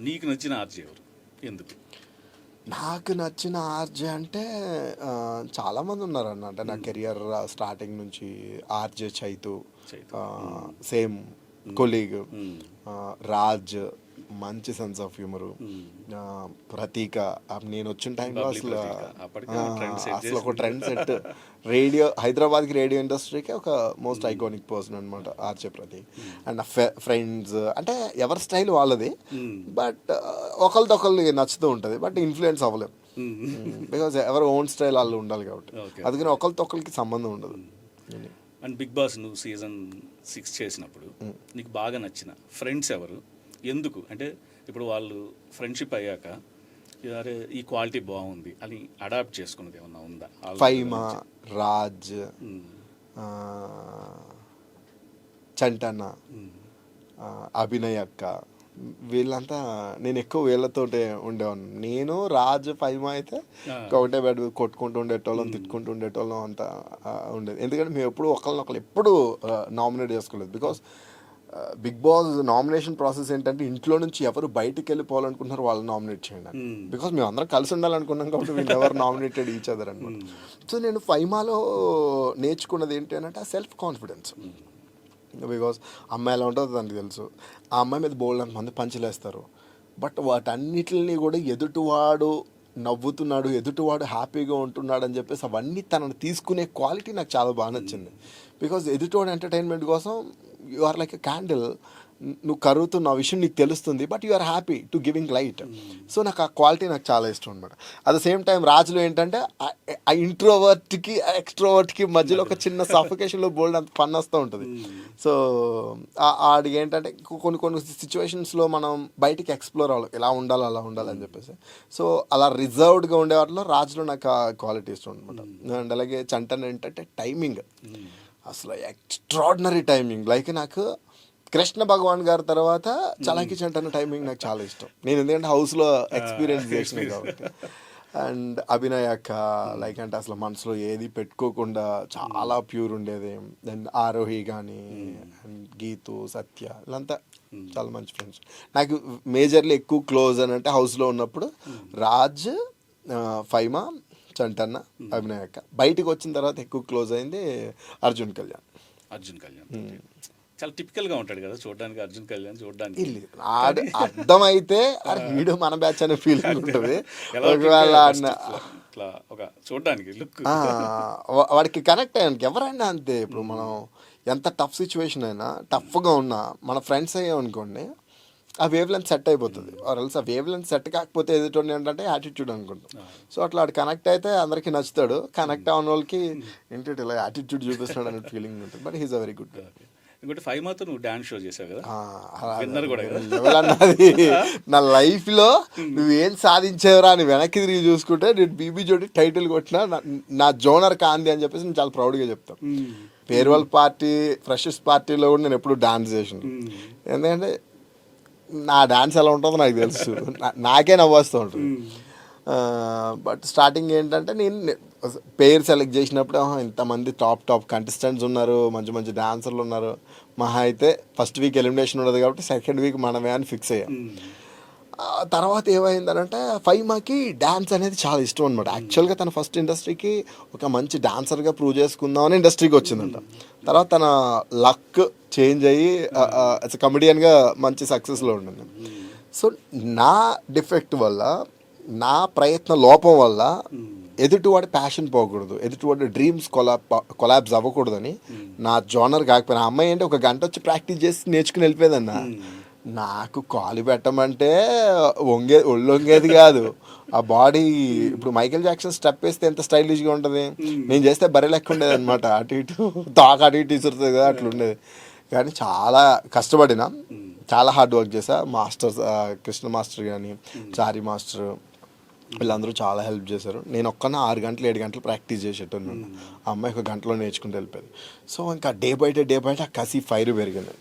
నీకు నచ్చిన ఆర్జే ఎవరు, ఎందుకు? నాకు నచ్చిన ఆర్జే అంటే చాలామంది ఉన్నారన్న. అంటే నా కెరియర్ స్టార్టింగ్ నుంచి RJ Chaitu, same colleague, Raj, మంచి సెన్స్ ఆఫ్ హ్యూమరు, ప్రతీక. నేను వచ్చిన టైంలో అసలు అసలు ఒక ట్రెండ్ సెట్. రేడియో హైదరాబాద్కి రేడియో ఇండస్ట్రీకి ఒక మోస్ట్ ఐకానిక్ పర్సన్ అనమాట ఆర్జే ప్రతీక్. అండ్ ఫ్రెండ్స్ అంటే ఎవరి స్టైల్ వాళ్ళది, బట్ ఒకళ్ళకి నచ్చుతూ ఉంటుంది, బట్ ఇన్ఫ్లుయెన్స్ అవ్వలేము. బికాజ్ ఎవరి ఓన్ స్టైల్ వాళ్ళు ఉండాలి కాబట్టి, అందుకని ఒకరికి సంబంధం ఉండదు. అండ్ బిగ్ బాస్ నువ్వు సీజన్ 6 చేసినప్పుడు నీకు బాగా నచ్చిన ఫ్రెండ్స్ ఎవరు, ఎందుకు? అంటే ఇప్పుడు వాళ్ళు ఫ్రెండ్షిప్ అయ్యాక అరే ఈ క్వాలిటీ బాగుంది అని అడాప్ట్ చేసుకున్నది ఏమన్నా ఉందా? ఫైమా, రాజ్, చంటన్న, అభినయ్ అక్క, వీళ్ళంతా నేను ఎక్కువ వీళ్ళతోటే ఉండేవాడిని. నేను రాజ్, ఫైమా అయితే ఒకటే బెడ్ కొట్టుకుంటూ ఉండేటోళ్ళం, తిట్టుకుంటూ ఉండేటోళ్ళం, అంతా ఉండేది. ఎందుకంటే మేము ఎప్పుడు ఒకళ్ళనొకళ్ళు ఎప్పుడు నామినేట్ చేసుకోలేదు. Because big boss nomination process ఏంటంటే ఇంట్లో నుంచి ఎవరు బయటికి వెళ్ళిపోవాలనుకుంటున్నారో వాళ్ళని నామినేట్ చేయండి. బికాస్ మేము అందరం కలిసి ఉండాలనుకున్నాం కాబట్టి మేము ఎవరు నామినేటెడ్ ఈచ్ అదర్ అనమాట. సో నేను ఫైమాలో నేర్చుకున్నది ఏంటి అంటే ఆ సెల్ఫ్ కాన్ఫిడెన్స్. బికాస్ అమ్మాయి ఎలా ఉంటుందో దానికి తెలుసు. ఆ అమ్మాయి మీద బోల్డ్ అంత మంది పంచులేస్తారు, బట్ వాటన్నిటిని కూడా ఎదుటివాడు నవ్వుతున్నాడు, ఎదుటివాడు హ్యాపీగా ఉంటున్నాడు అని చెప్పేసి అవన్నీ తనను తీసుకునే క్వాలిటీ నాకు చాలా బాగా నచ్చింది. బికాజ్ ఎదుటివాడు ఎంటర్టైన్మెంట్ కోసం you are like a candle. నువ్వు కరుగుతున్న విషయం నీకు తెలుస్తుంది, but you are happy to giving light. So నాకు ఆ క్వాలిటీ నాకు చాలా ఇష్టం అనమాట. అట్ ద సేమ్ టైం రాజులో ఏంటంటే ఆ ఇంట్రోవర్ట్కి ఎక్స్ట్రోవర్ట్కి మధ్యలో ఒక చిన్న సఫికేషన్లో బోల్డ్ అంత ఫన్ వస్తూ ఉంటుంది. సో ఆడికి ఏంటంటే కొన్ని సిచ్యువేషన్స్లో మనం బయటికి ఎక్స్ప్లోర్ అవ్వాలి, ఇలా ఉండాలి అలా ఉండాలి అని చెప్పేసి. సో అలా రిజర్వ్డ్గా ఉండే వాటిలో రాజులో నాకు ఆ క్వాలిటీ ఇష్టం అనమాట. అండ్ అలాగే చంటన్ ఏంటంటే టైమింగ్, అసలు ఎక్స్ట్రాడినరీ టైమింగ్. లైక్ నాకు కృష్ణ భగవాన్ గారి తర్వాత చలాకి చంటన్న టైమింగ్ నాకు చాలా ఇష్టం. నేను ఎందుకంటే హౌస్లో ఎక్స్పీరియన్స్ చేసినాయి కాబట్టి. అండ్ అభినయ్ అక్క లైక్ అంటే అసలు మనసులో ఏది పెట్టుకోకుండా చాలా ప్యూర్ ఉండేది. అండ్ ఆరోహి కానీ, అండ్ గీతు, సత్య, వీళ్ళంతా చాలా మంచి ఫ్రెండ్స్. నాకు మేజర్లీ ఎక్కువ క్లోజ్ అని అంటే హౌస్లో ఉన్నప్పుడు రాజ్, ఫైమా, చంటన్న, అభినయ్ అక్క. బయటకు వచ్చిన తర్వాత ఎక్కువ క్లోజ్ అయింది అర్జున్ కళ్యాణ్. చాలా టిపికల్గా ఉంటాడు కదా చూడడానికి అర్జున్ కళ్యాణ్. చూడడానికి అర్థమైతే వీడు మన బ్యాచ్ అనే ఫీలింగ్ ఉంటుంది. ఒకవేళ ఒక చూడడానికి లుక్ వాడికి కనెక్ట్ అయ్యానికి ఎవరైనా అంతే. ఇప్పుడు మనం ఎంత టఫ్ సిచ్యువేషన్ అయినా, టఫ్గా ఉన్నా మన ఫ్రెండ్స్ అయ్యామనుకోండి, ఆ వేవ్ లెంత్ సెట్ అయిపోతుంది. ఆర్ఎల్స్ ఆ వేవ్ లెంత్ సెట్ కాకపోతే ఎదుటి ఏంటంటే యాటిట్యూడ్ అనుకుంటాం. సో అట్లా వాడు కనెక్ట్ అయితే అందరికీ నచ్చుతాడు. కనెక్ట్ అవ్వని వాళ్ళకి ఏంటి ఇలా యాటిట్యూడ్ చూపిస్తున్నాడు అనే ఫీలింగ్ ఉంటుంది. But he's a very good. ఇంకోటి ఫైమాతో నువ్వు డాన్స్ షో చేసావు కదా, నా లైఫ్లో నువ్వేం సాధించేవరా అని వెనక్కి తిరిగి చూసుకుంటే నేను బీబీ జోడి టైటిల్ కొట్టిన నా జోనర్ కాంది అని చెప్పేసి నేను చాలా ప్రౌడ్గా చెప్తాను. ఫేర్వెల్ పార్టీ, ఫ్రెషర్స్ పార్టీలో కూడా నేను ఎప్పుడు డాన్స్ చేసాను. ఎందుకంటే నా డాన్స్ ఎలా ఉంటుందో నాకు తెలుసు, నాకే నవ్వొస్తూ ఉంటుంది. బట్ స్టార్టింగ్ ఏంటంటే నేను పేరు సెలెక్ట్ చేసినప్పుడు ఇంతమంది టాప్ కంటెస్టెంట్స్ ఉన్నారు, మంచి డాన్సర్లు ఉన్నారు, మహా అయితే ఫస్ట్ వీక్ ఎలిమినేషన్ ఉండదు కాబట్టి సెకండ్ వీక్ మనమే అని ఫిక్స్ అయ్యాం. తర్వాత ఏమైందనంటే ఫైమాకి డ్యాన్స్ అనేది చాలా ఇష్టం అనమాట. యాక్చువల్గా తన ఫస్ట్ ఇండస్ట్రీకి ఒక మంచి డాన్సర్గా ప్రూవ్ చేసుకుందామని ఇండస్ట్రీకి వచ్చిందంట. తర్వాత తన లక్ చేంజ్ అయ్యి కమెడియన్గా మంచి సక్సెస్లో ఉండింది. సో నా డిఫెక్ట్ వల్ల, నా ప్రయత్న లోపం వల్ల ఎదుటివాడి ప్యాషన్ పోకూడదు, ఎదుటివాడి డ్రీమ్స్ కొలాబ్స్ అవ్వకూడదని నా జోనర్ కాకపోయినా అమ్మాయి అంటే ఒక గంట వచ్చి ప్రాక్టీస్ చేసి నేర్చుకుని వెళ్ళిపోయేదన్న. నాకు కాలు పెట్టమంటే ఒళ్ళొంగేది కాదు ఆ బాడీ. ఇప్పుడు మైకేల్ జాక్సన్ స్టెప్ వేస్తే ఎంత స్టైలిష్గా ఉంటుంది, నేను చేస్తే బర్రె లెక్క ఉండేది అనమాట. అటు ఇటు అటు ఇటు ఇసురుతుంది కదా, అట్లా ఉండేది. కానీ చాలా కష్టపడినా, చాలా హార్డ్ వర్క్ చేసా. మాస్టర్స్ కృష్ణ మాస్టర్ కానీ, చారి మాస్టర్, వీళ్ళందరూ చాలా హెల్ప్ చేశారు. నేను ఒక్కన 6 గంటలు 7 గంటలు ప్రాక్టీస్ చేసేటోను. ఆ అమ్మాయి ఒక గంటలో నేర్చుకుంటూ వెళ్ళిపోయింది. సో ఇంకా డే బై డే ఆ కసి ఫైర్ పెరిగింది.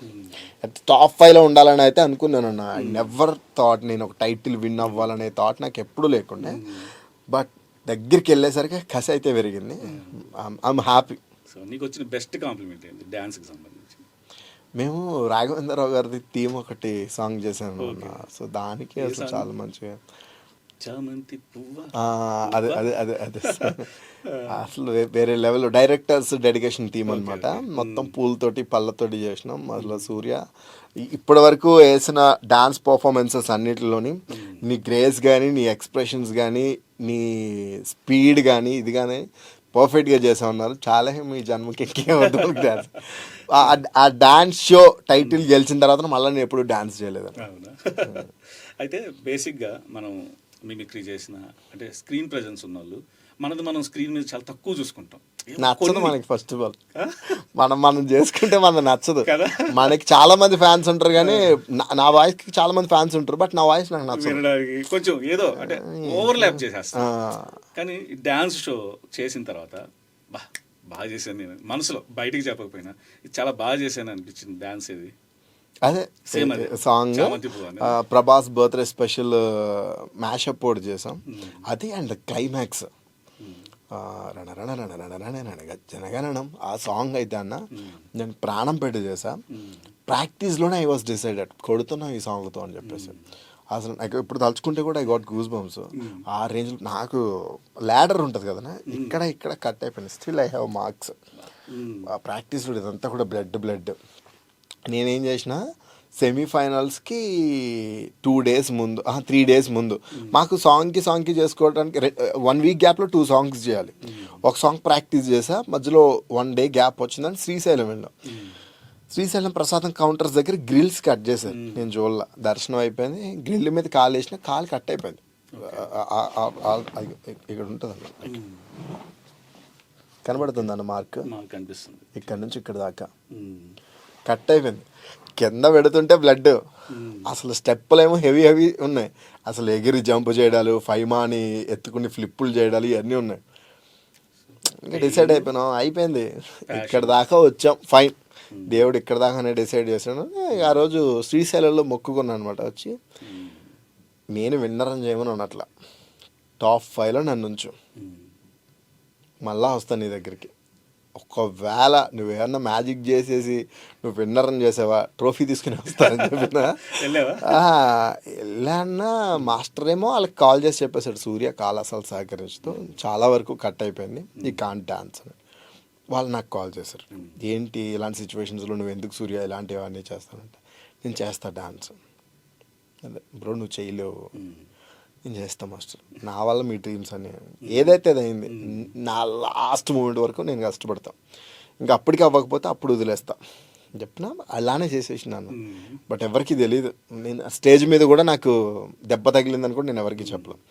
టాప్ 5లో ఉండాలని అయితే అనుకున్నాను. ఐ నెవర్ థాట్ నేను ఒక టైటిల్ విన్ అవ్వాలనే థాట్ నాకు ఎప్పుడూ లేకుండే. బట్ దగ్గరికి వెళ్ళేసరికి కసి అయితే పెరిగింది. I'm happy. సో నీకు వచ్చిన బెస్ట్ కాంప్లిమెంట్ ఏంటి డ్యాన్స్కి సంబంధించి? మేము రాఘవేంద్రరావు గారిది థీమ్ ఒకటి సాంగ్ చేశాను అన్న. సో దానికి అసలు చాలా మంచిగా చామంతి పువ్వ అదే అదే అదే అదే అసలు వేరే లెవెల్ డైరెక్టర్స్ డెడికేషన్ థీమ్ అనమాట. మొత్తం పూలతోటి పళ్ళతోటి చేసినాం. అసలు సూర్య ఇప్పటి వరకు వేసిన డాన్స్ పర్ఫార్మెన్సెస్ అన్నిటిలోని నీ గ్రేస్ కానీ నీ ఎక్స్ప్రెషన్స్ కానీ నీ స్పీడ్ కానీ ఇది కానీ పర్ఫెక్ట్గా చేసా ఉన్నారు. చాలా మీ జన్మకి డాన్స్ ఆ డాన్స్ షో టైటిల్ గెలిచిన తర్వాత మళ్ళీ నేను ఎప్పుడు డాన్స్ చేయలేదు. అవునా? అయితే బేసిక్గా మనం మిమిక్రీ చేసిన అంటే స్క్రీన్ ప్రెజెన్స్ ఉన్న వాళ్ళు మనం స్క్రీన్ మీద చాలా తక్కువ చూసుకుంటాం. నచ్చదు మనకి. ఫస్ట్ ఆఫ్ ఆల్ మనం చేసుకుంటే మనకు నచ్చదు. మనకి చాలా మంది ఫ్యాన్స్ ఉంటారు కానీ నా వాయిస్ కి చాలా మంది ఫ్యాన్స్ ఉంటారు, బట్ నా వాయిస్ నాకు నచ్చదు. కొంచెం ఏదో అంటే ఓవర్లాప్ చేసేస్తా. కానీ డాన్స్ షో చేసిన తర్వాత బాగా చేశాను నేను మనసులో, బయటికి చెప్పకపోయినా ఇది చాలా బాగా చేశాను అనిపించింది డాన్స్. ఏది అదే song Prabhas birthday special mashup కూడా చేసాం అది. అండ్ క్లైమాక్స్ జనగణనం ఆ సాంగ్ అయితే అన్న నేను ప్రాణం పెట్టి చేసా. ప్రాక్టీస్లోనే ఐ వాస్ డిసైడెడ్ కొడుతున్నాం ఈ సాంగ్తో అని చెప్పేసి. అసలు నాకు ఇప్పుడు తలుచుకుంటే కూడా ఐ గాట్ గూస్ బంప్స్. ఆ రేంజ్లో నాకు ల్యాడర్ ఉంటుంది కదా ఇక్కడ కట్ అయిపోయింది. Still I have marks. ఆ ప్రాక్టీస్లో ఇదంతా కూడా బ్లడ్. నేనేం చేసిన సెమీఫైనల్స్కి 2 days ముందు 3 days ముందు మాకు సాంగ్కి చేసుకోవడానికి 1 week గ్యాప్లో 2 songs చేయాలి. ఒక సాంగ్ ప్రాక్టీస్ చేసా, మధ్యలో 1 day గ్యాప్ వచ్చిందని శ్రీశైలం వెళ్ళాం. శ్రీశైలం ప్రసాదం కౌంటర్స్ దగ్గర గ్రిల్స్ కట్ చేశారు. నేను చూడలా, దర్శనం అయిపోయింది, గ్రిల్ మీద కాలు వేసిన కాలు కట్ అయిపోయింది. ఇక్కడ ఉంటుంది అన్న, కనబడుతుంది అన్న మార్క్, కనిపిస్తుంది. ఇక్కడ నుంచి ఇక్కడ దాకా కట్ అయిపోయింది. కింద పెడుతుంటే బ్లడ్. అసలు స్టెప్పులేమో హెవీ ఉన్నాయి. అసలు ఎగిరి జంప్ చేయడాలు, ఫైమాని ఎత్తుకుని ఫ్లిప్పులు చేయడాలు ఇవన్నీ ఉన్నాయి. ఇంకా డిసైడ్ అయిపోయింది. ఇక్కడ దాకా వచ్చాం, ఫైన్, దేవుడు ఇక్కడ దాకానే డిసైడ్ చేశాను. ఆ రోజు శ్రీశైలంలో మొక్కుకున్నాను అనమాట. వచ్చి నేను విన్నరం చేయమని అన్నట్లా టాప్ 5లో నన్ను ఉంచు, మళ్ళా వస్తాను నీ దగ్గరికి. ఒకవేళ నువ్వేమన్నా మ్యాజిక్ చేసేసి నువ్వు విన్నరం చేసావా, ట్రోఫీ తీసుకుని వస్తానని చెప్పిన వెళ్ళాన్నా. మాస్టర్ ఏమో వాళ్ళకి కాల్ చేసి చెప్పేశాడు, సూర్య కాల్ అసలు సహకరించుతూ చాలా వరకు కట్ అయిపోయింది, ఈ కాంట్ డాన్స్ అని. వాళ్ళు నాకు కాల్ చేశారు, ఏంటి ఇలాంటి సిచ్యువేషన్స్లో నువ్వు ఎందుకు సూర్య ఇలాంటివన్నీ చేస్తానంటే, నేను చేస్తా డాన్స్. అదే బ్రో నువ్వు చేయలేవు, నేను చేస్తా మాస్టర్, నా వల్ల మీ డ్రీమ్స్ అని ఏదైతే అది అయింది. నా లాస్ట్ మూమెంట్ వరకు నేను కష్టపడతాను. ఇంకా అప్పటికి అవ్వకపోతే అప్పుడు వదిలేస్తా చెప్పిన, అలానే చేసేసినాను. బట్ ఎవరికి తెలియదు. నేను స్టేజ్ మీద కూడా నాకు దెబ్బ తగిలిందని కూడా నేను ఎవరికి చెప్పలేను.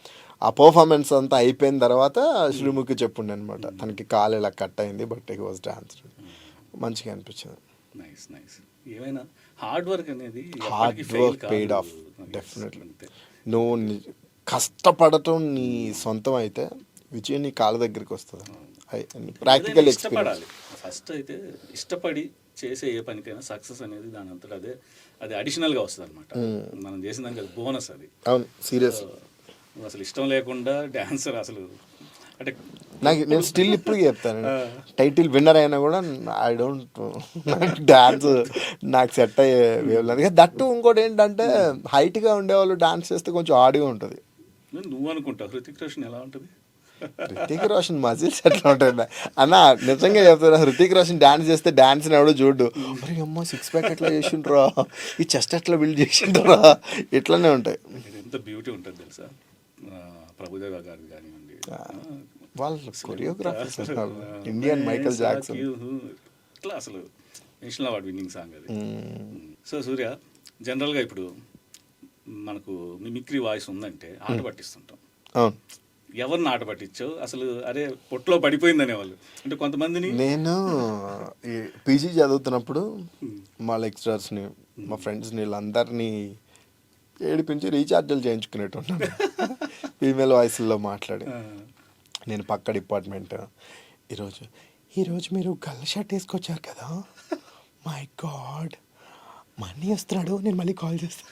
ఆ పర్ఫార్మెన్స్ అంతా అయిపోయిన తర్వాత శ్రీముఖి చెప్పుండే అనమాట, తనకి కాలు ఇలా కట్ అయింది, బట్ ఇట్ వాజ్ డాన్స్. మంచిగా అనిపించింది. ఏమైనా హార్డ్ వర్క్ అనేది పెయిడ్ ఆఫ్ డెఫినెట్లీ. నువ్వు కష్టపడటం నీ సొంతం అయితే విజయం నీ కాళ్ళ దగ్గరికి వస్తుంది. Practical experience. ఫస్ట్ అయితే ఇష్టపడి చేసే ఏ పనికైనా సక్సెస్ అనేది దాని అంతటా అది అడిషనల్గా వస్తుంది అనమాట. మనం చేసిన దానికి అది బోనస్. అది అవును, సీరియస్. అసలు ఇష్టం లేకుండా డాన్సర్ అసలు అంటే నేను స్టిల్ ఇప్పుడు చెప్తాను, టైటిల్ విన్నర్ అయినా కూడా ఐ డోంట్ డాన్స్ నాకు సెట్ అయ్యే వేవ్. దట్టు ఇంకోటి ఏంటంటే హైట్గా ఉండేవాళ్ళు డాన్స్ చేస్తే కొంచెం ఆడిగా ఉంటుంది. నువ్వు అనుకుంటావు హృతిక్ రోషన్ ఎలా ఉంటుంది? హృతిక్ రోషన్ మజిల్స్ ఎట్లా ఉంటుంది అన్న, నిజంగా చెప్తున్నా. హృతిక్ రోషన్ డాన్స్ చేస్తే డాన్స్ ఎవడో చూడు, మరి అమ్మ 6 pack ఎట్లా చేసిండ్రా, ఈ చెస్ట్ ఎట్లా బిల్డ్ చేసిండ్రా, ఇట్లానే ఉంటాయి. ఎంత బ్యూటీ ఉంటుంది తెలుసా. ప్రభుదేవ గారి కానివ్వండి, వాళ్ళు కొరియోగ్రాఫర్స్, ఇండియన్ మైకల్ జాక్సన్ ఇట్లా అసలు నేషనల్ అవార్డ్ విన్నింగ్ సాంగ్ అది. సో సూర్య, జనరల్గా ఇప్పుడు మనకు మిమిక్రీ వాయిస్ ఉందంటే ఆట పట్టిస్తుంటాం. ఎవరిని ఆట పట్టించావు అసలు? అరే పొట్లో పడిపోయింది అనేవాళ్ళు అంటే కొంతమందిని. నేను ఈ పీజీ చదువుతున్నప్పుడు మా లెక్చరర్స్ని, మా ఫ్రెండ్స్ని, వీళ్ళందరినీ ఏడిపించి రీఛార్జీలు చేయించుకునేట్టున్నాను ఫీమేల్ వాయిస్లో మాట్లాడి. నేను పక్క డిపార్ట్మెంట్, ఈరోజు మీరు గల్ల షర్ట్ వేసుకొచ్చారు కదా, మై గాడ్ మనీ వస్తున్నాడు, నేను మళ్ళీ కాల్ చేస్తాను.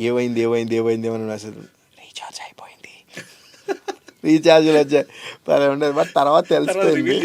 ఏమైంది అని మెసేజ్, రీఛార్జ్ అయిపోయింది, రీఛార్జ్లు వచ్చాయి. ఉండేది. బట్ తర్వాత తెలిసిపోయింది.